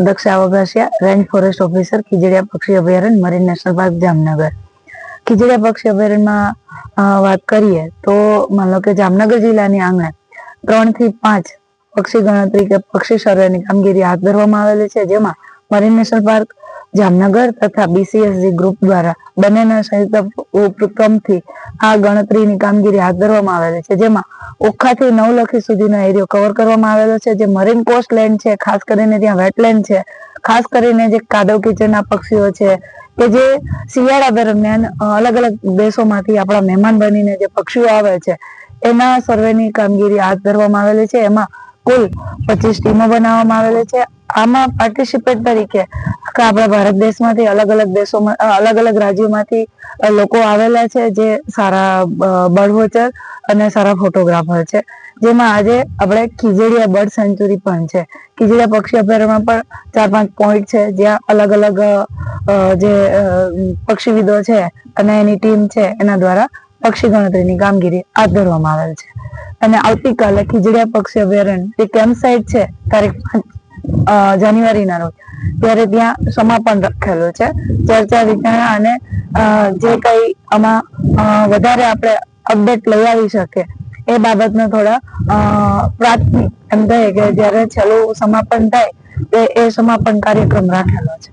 Daksha Vaghasiya, range forest officer, Khijadiya પક્ષી અભયારણ્ય, marine national park, Jamnagar. Khijadiya પક્ષી અભયારણ્યમાં વાત કરીએ તો માનો લો કે જામનગર જિલ્લાની આંગણે 3 થી 5 પક્ષી ગણતરી કે પક્ષી સર્વેની કામગીરી હાથ ધરવામાં આવેલી છે, જેમાં મરીન નેશનલ પાર્ક જામનગર તથા BCSG ગ્રુપ દ્વારા બંનેના સંયુક્ત ઉપક્રમથી આ ગણતરીની કામગીરી હાથ ધરવામાં આવેલી છે, જેમાં ઓખાથી નવલખી સુધીનો એરિયો કવર કરવામાં આવેલો છે. જે મરીન કોસ્ટ લેન્ડ છે, ખાસ કરીને ત્યાં વેટલેન્ડ છે, ખાસ કરીને જે કાદવ કીચડના પક્ષીઓ છે કે જે શિયાળા દરમિયાન અલગ અલગ દેશોમાંથી આપણા મહેમાન બનીને જે પક્ષીઓ આવે છે એના સર્વેની કામગીરી હાથ ધરવામાં આવેલી છે. એમાં કુલ 25 ટીમો બનાવવામાં આવેલી છે. આમાં પાર્ટિસિપેટ તરીકે આપણા ભારત દેશમાંથી અલગ અલગ દેશોમાં અલગ અલગ રાજ્યોમાંથી લોકો આવેલા છે, જે સારા બર્ડ વોચર અને સારા ફોટોગ્રાફર છે. જેમાં આજે આપણે ખીજડીયા બર્ડ સેન્ચુરી પણ છે. ખીજડીયા પક્ષી અભયારણ્યમાં પણ 4-5 પોઈન્ટ છે, જ્યાં અલગ અલગ જે પક્ષીવિદો છે અને એની ટીમ છે એના દ્વારા પક્ષી ગણતરીની કામગીરી હાથ ધરવામાં આવેલ છે. અને આવતીકાલે ખીજડીયા પક્ષી અભયારણ્ય જે કેમ્પ સાઇટ છે, તારીખ 5 જાન્યુઆરીના રોજ, ત્યારે ત્યાં સમાપન રાખેલું છે. ચર્ચા વિચારણા અને જે કઈ આમાં વધારે આપણે અપડેટ લઈ આવી શકે એ બાબતનો થોડા પ્રાથમિક એમ કહીએ કે જયારે છેલ્લું સમાપન થાય એ સમાપન કાર્યક્રમ રાખેલો છે.